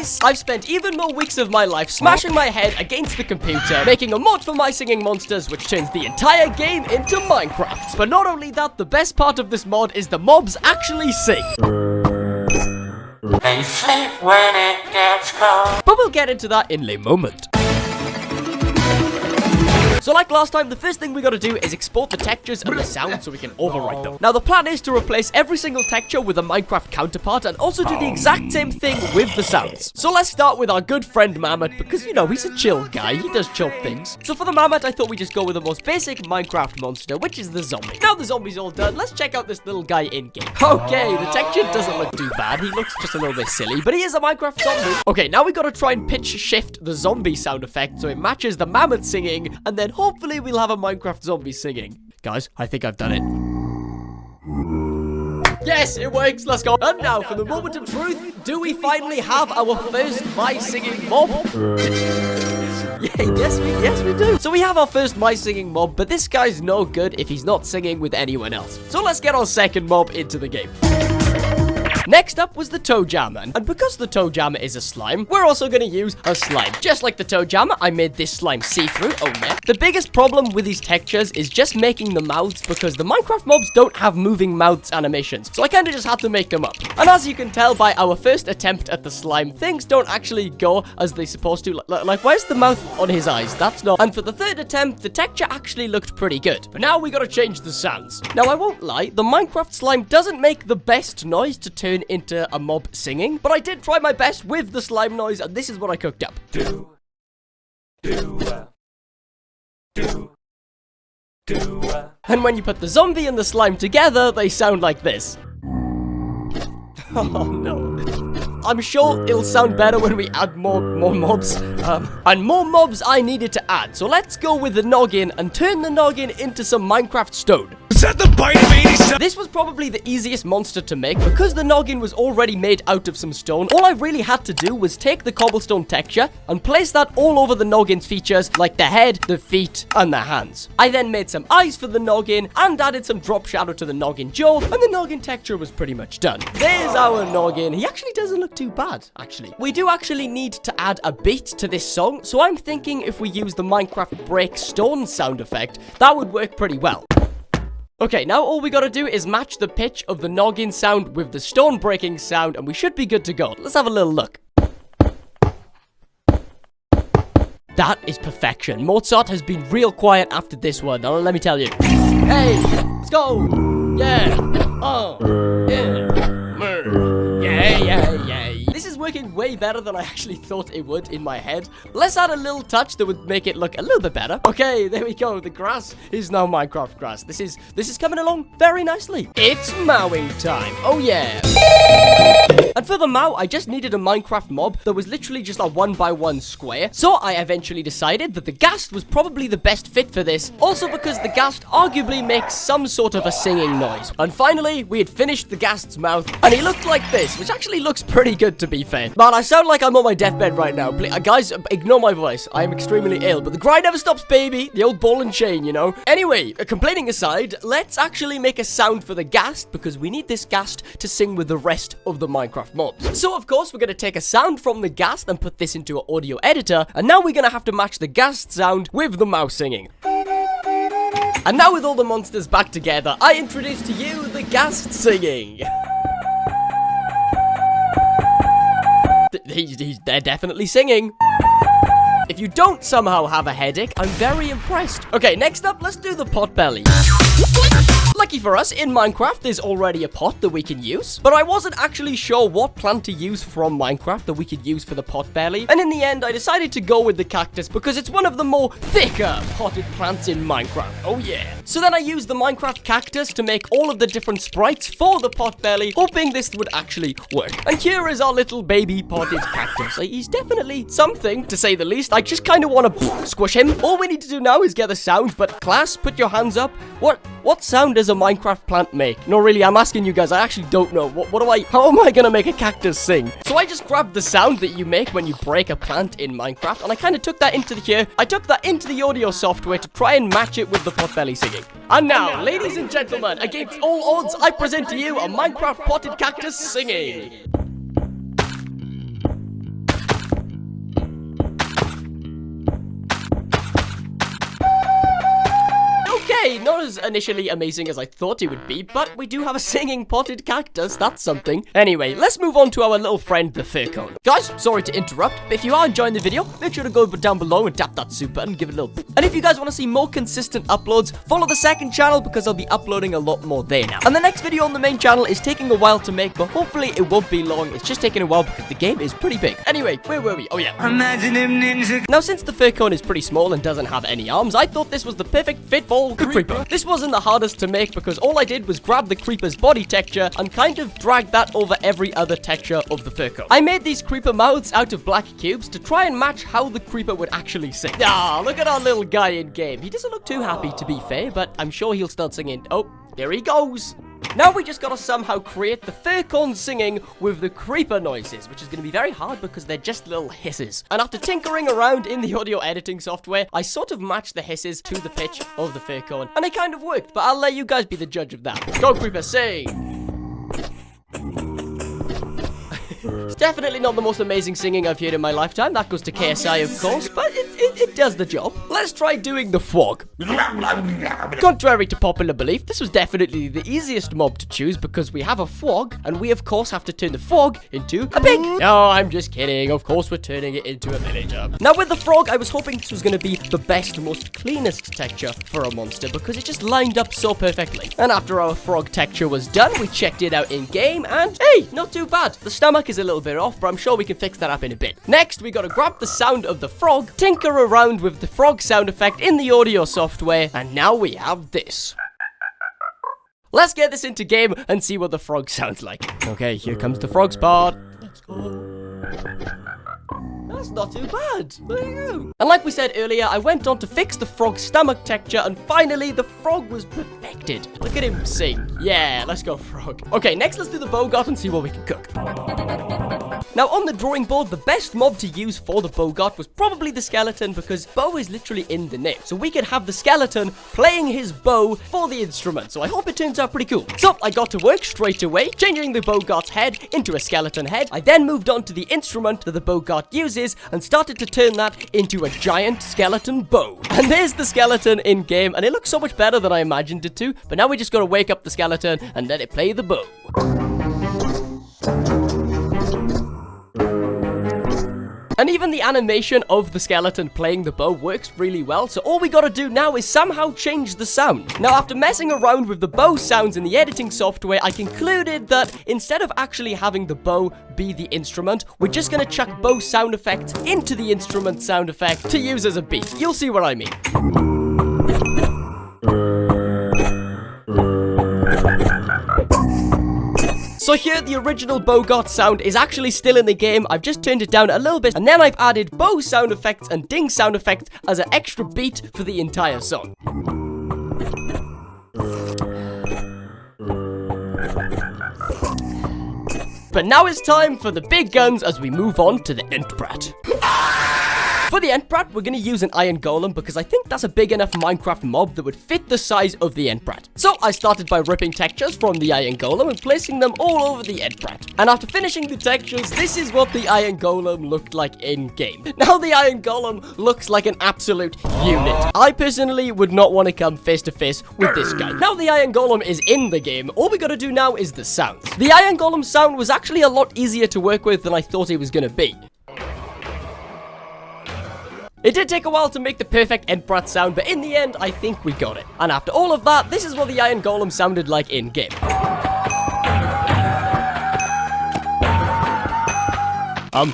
guys, I've spent even more weeks of my life smashing my head against the computer, making a mod for my singing monsters, which turns the entire game into Minecraft. But not only that, the best part of this mod is the mobs actually sing. They sleep when it gets cold. But we'll get into that in a moment. So like last time, the first thing we gotta do is export the textures and the sound so we can overwrite them. Now the plan is to replace every single texture with a Minecraft counterpart and also do the exact same thing with the sounds. So let's start with our good friend Mammoth because, you know, he's a chill guy. He does chill things. So for the Mammoth, I thought we'd just go with the most basic Minecraft monster, which is the zombie. Now the zombie's all done, let's check out this little guy in-game. Okay, the texture doesn't look too bad. He looks just a little bit silly, but he is a Minecraft zombie. Okay, now we gotta try and pitch shift the zombie sound effect so it matches the Mammoth singing, and then hopefully we'll have a Minecraft zombie singing. Guys, I think I've done it. Yes, it works. Let's go. And now for the moment of truth, do we finally have our first My Singing mob? Yes, we do. So we have our first My Singing mob, but this guy's no good if he's not singing with anyone else. So let's get our second mob into the game. Next up was the Toe Jammer, and because the Toe Jammer is a slime, we're also going to use a slime. Just like the Toe Jammer, I made this slime see-through, oh yeah. The biggest problem with these textures is just making the mouths because the Minecraft mobs don't have moving mouths animations, so I kind of just had to make them up. And as you can tell by our first attempt at the slime, things don't actually go as they're supposed to. Like, where's the mouth on his eyes? That's not. And for the third attempt, the texture actually looked pretty good. But now we got to change the sounds. Now, I won't lie, the Minecraft slime doesn't make the best noise to turn into a mob singing, but I did try my best with the slime noise, and this is what I cooked up. And when you put the zombie and the slime together, they sound like this. Oh no. I'm sure it'll sound better when we add more mobs. And more mobs I needed to add, so let's go with the noggin and turn the noggin into some Minecraft stone. Is that the bite of 87? This was probably the easiest monster to make because the noggin was already made out of some stone. All I really had to do was take the cobblestone texture and place that all over the noggin's features, like the head, the feet, and the hands. I then made some eyes for the noggin and added some drop shadow to the noggin jaw, and the noggin texture was pretty much done. There's our noggin. He actually doesn't look too bad, actually. We do actually need to add a beat to this song, so I'm thinking if we use the Minecraft break stone sound effect, that would work pretty well. Okay, now all we gotta do is match the pitch of the noggin sound with the stone breaking sound, and we should be good to go. Let's have a little look. That is perfection. Mozart has been real quiet after this one, now let me tell you. Hey, let's go! Yeah! Oh! Yeah! Yeah. This is working way better than I actually thought it would in my head. Let's add a little touch that would make it look a little bit better. Okay, there we go. The grass is now Minecraft grass. This is coming along very nicely. It's mowing time. Oh yeah. And for the mow, I just needed a Minecraft mob that was literally just a 1x1 square. So I eventually decided that the ghast was probably the best fit for this. Also because the ghast arguably makes some sort of a singing noise. And finally, we had finished the ghast's mouth, and he looked like this, which actually looks pretty good to be fair. Man, I sound like I'm on my deathbed right now. Please, guys, ignore my voice. I am extremely ill, but the grind never stops, baby. The old ball and chain, you know. Anyway, complaining aside, let's actually make a sound for the ghast because we need this ghast to sing with the rest of the Minecraft mobs. So, of course, we're going to take a sound from the ghast and put this into an audio editor, and now we're going to have to match the ghast sound with the mouse singing. And now with all the monsters back together, I introduce to you the ghast singing. They're definitely singing. If you don't somehow have a headache, I'm very impressed. Okay, next up, let's do the pot belly. Lucky for us, in Minecraft, there's already a pot that we can use, but I wasn't actually sure what plant to use from Minecraft that we could use for the pot belly, and in the end, I decided to go with the cactus because it's one of the more thicker potted plants in Minecraft. Oh yeah. So then I used the Minecraft cactus to make all of the different sprites for the pot belly, hoping this would actually work. And here is our little baby potted cactus. He's definitely something, to say the least. I just kind of want to squish him. All we need to do now is get the sound, but class, put your hands up. What sound does a Minecraft plant make? No, really, I'm asking you guys. I actually don't know. How am I gonna make a cactus sing? So I just grabbed the sound that you make when you break a plant in Minecraft, and I kind of took that into the audio software to try and match it with the potbelly singing. And now, ladies and gentlemen, against all odds, I present to you a Minecraft potted cactus singing. Okay, not as initially amazing as I thought it would be, but we do have a singing potted cactus. That's something. Anyway, let's move on to our little friend, the fir cone. Guys, sorry to interrupt, but if you are enjoying the video, make sure to go down below and tap that super button, give it a little... And if you guys want to see more consistent uploads, follow the second channel because I'll be uploading a lot more there now. And the next video on the main channel is taking a while to make, but hopefully it won't be long. It's just taking a while because the game is pretty big. Anyway, where were we? Oh yeah. Now, since the fir cone is pretty small and doesn't have any arms, I thought this was the perfect fit for the creeper. This wasn't the hardest to make because all I did was grab the creeper's body texture and kind of drag that over every other texture of the fir cone. I made these creeper mouths out of black cubes to try and match how the creeper would actually sing. Ah, look at our little guy in game. He doesn't look too happy, to be fair, but I'm sure he'll start singing. Oh, there he goes. Now we just gotta somehow create the fir cone singing with the creeper noises, which is gonna be very hard because they're just little hisses. And after tinkering around in the audio editing software, I sort of matched the hisses to the pitch of the fir cone, and it kind of worked, but I'll let you guys be the judge of that. Go creeper, sing! It's definitely not the most amazing singing I've heard in my lifetime. That goes to KSI, of course, but it does the job. Let's try doing the frog. Contrary to popular belief, this was definitely the easiest mob to choose because we have a frog, and we, of course, have to turn the frog into a pig. No, I'm just kidding. Of course, we're turning it into a villager. Now, with the frog, I was hoping this was going to be the best, most cleanest texture for a monster because it just lined up so perfectly. And after our frog texture was done, we checked it out in-game, and hey, not too bad. The stomach is a little bit off, but I'm sure we can fix that up in a bit. Next, we gotta grab the sound of the frog, tinker around with the frog sound effect in the audio software, and now we have this. Let's get this into game and see what the frog sounds like. Okay, here comes the frog's part. Let's go. That's not too bad. There you go. And like we said earlier, I went on to fix the frog's stomach texture, and finally the frog was perfected. Look at him sing. Yeah, let's go frog. Okay, next let's do the bowgart and see what we can cook. Now, on the drawing board, the best mob to use for the bowgart was probably the skeleton because bow is literally in the name. So we could have the skeleton playing his bow for the instrument. So I hope it turns out pretty cool. So I got to work straight away, changing the bogart's head into a skeleton head. I then moved on to the instrument that the bowgart uses and started to turn that into a giant skeleton bow. And there's the skeleton in game, and it looks so much better than I imagined it to. But now we just gotta wake up the skeleton and let it play the bow. And even the animation of the skeleton playing the bow works really well, so all we gotta do now is somehow change the sound. Now, after messing around with the bow sounds in the editing software, I concluded that instead of actually having the bow be the instrument, we're just gonna chuck bow sound effects into the instrument sound effect to use as a beat. You'll see what I mean. So here, the original bowgart sound is actually still in the game. I've just turned it down a little bit, and then I've added bow sound effects and ding sound effects as an extra beat for the entire song. But now it's time for the big guns as we move on to the Entbrat. For the Entbrat, we're going to use an iron golem because I think that's a big enough Minecraft mob that would fit the size of the Entbrat. So I started by ripping textures from the iron golem and placing them all over the Entbrat. And after finishing the textures, this is what the iron golem looked like in-game. Now the iron golem looks like an absolute unit. I personally would not want to come face to face with this guy. Now the iron golem is in the game, all we gotta do now is the sounds. The iron golem sound was actually a lot easier to work with than I thought it was gonna be. It did take a while to make the perfect Entbrat sound, but in the end, I think we got it. And after all of that, this is what the iron golem sounded like in-game.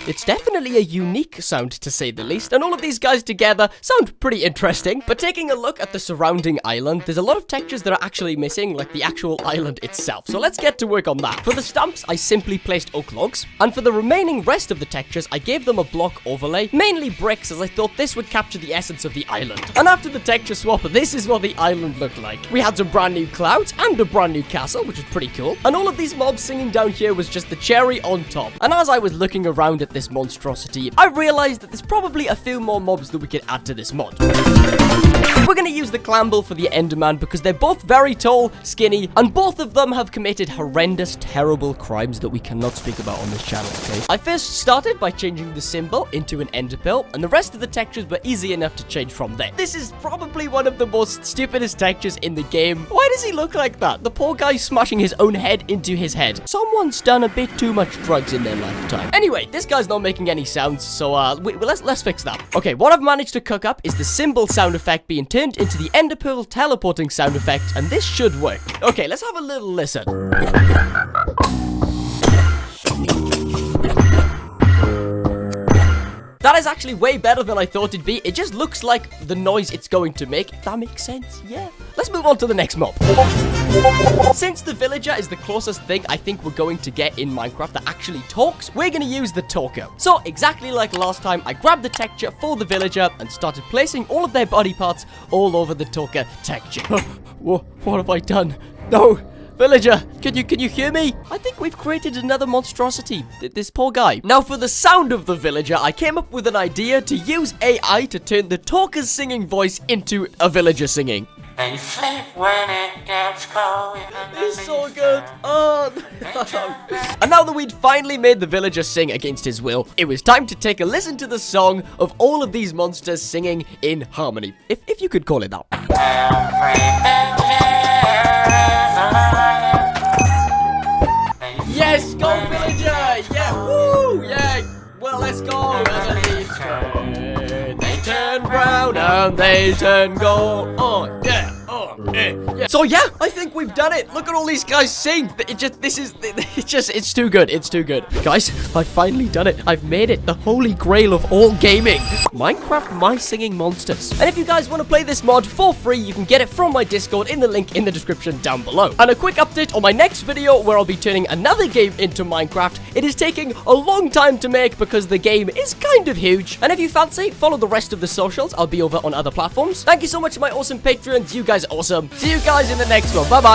It's definitely a unique sound to say the least, and all of these guys together sound pretty interesting. But taking a look at the surrounding island, there's a lot of textures that are actually missing, like the actual island itself. So let's get to work on that. For the stumps, I simply placed oak logs, and for the remaining rest of the textures, I gave them a block overlay, mainly bricks, as I thought this would capture the essence of the island. And after the texture swap, this is what the island looked like. We had some brand new clouds and a brand new castle, which is pretty cool. And all of these mobs singing down here was just the cherry on top. And as I was looking around around at this monstrosity, I realized that there's probably a few more mobs that we could add to this mod. We're gonna use the cymbal for the Enderman because they're both very tall, skinny, and both of them have committed horrendous, terrible crimes that we cannot speak about on this channel, okay? I first started by changing the cymbal into an ender pearl, and the rest of the textures were easy enough to change from there. This is probably one of the most stupidest textures in the game. Why does he look like that? The poor guy's smashing his own head into his head. Someone's done a bit too much drugs in their lifetime. Anyway, this guy's not making any sounds, so let's fix that. Okay, what I've managed to cook up is the cymbal sound effect being turned into the ender pearl teleporting sound effect, and this should work. Okay, let's have a little listen. That is actually way better than I thought it'd be. It just looks like the noise it's going to make, if that makes sense. Yeah. Let's move on to the next mob. Since the villager is the closest thing I think we're going to get in Minecraft that actually talks, we're going to use the talker. So, exactly like last time, I grabbed the texture for the villager and started placing all of their body parts all over the talker texture. What have I done? No! Villager, can you hear me? I think we've created another monstrosity. This poor guy. Now, for the sound of the villager, I came up with an idea to use AI to turn the talker's singing voice into a villager singing. They sleep when it gets cold. It's so good. Oh. And now that we'd finally made the villager sing against his will, it was time to take a listen to the song of all of these monsters singing in harmony, if you could call it that. Yes, go villager! Yeah, woo! Yeah, well, let's go! They turn brown and they turn gold. Oh, yeah. Oh, yeah. So yeah, I think we've done it. Look at all these guys sing. It's too good. It's too good. Guys, I've finally done it. I've made it. The holy grail of all gaming. Minecraft My Singing Monsters. And if you guys want to play this mod for free, you can get it from my Discord in the link in the description down below. And a quick update on my next video where I'll be turning another game into Minecraft. It is taking a long time to make because the game is kind of huge. And if you fancy, follow the rest of the socials. I'll be over on other platforms. Thank you so much to my awesome Patreons. You guys are awesome. See you guys in the next one. Bye-bye.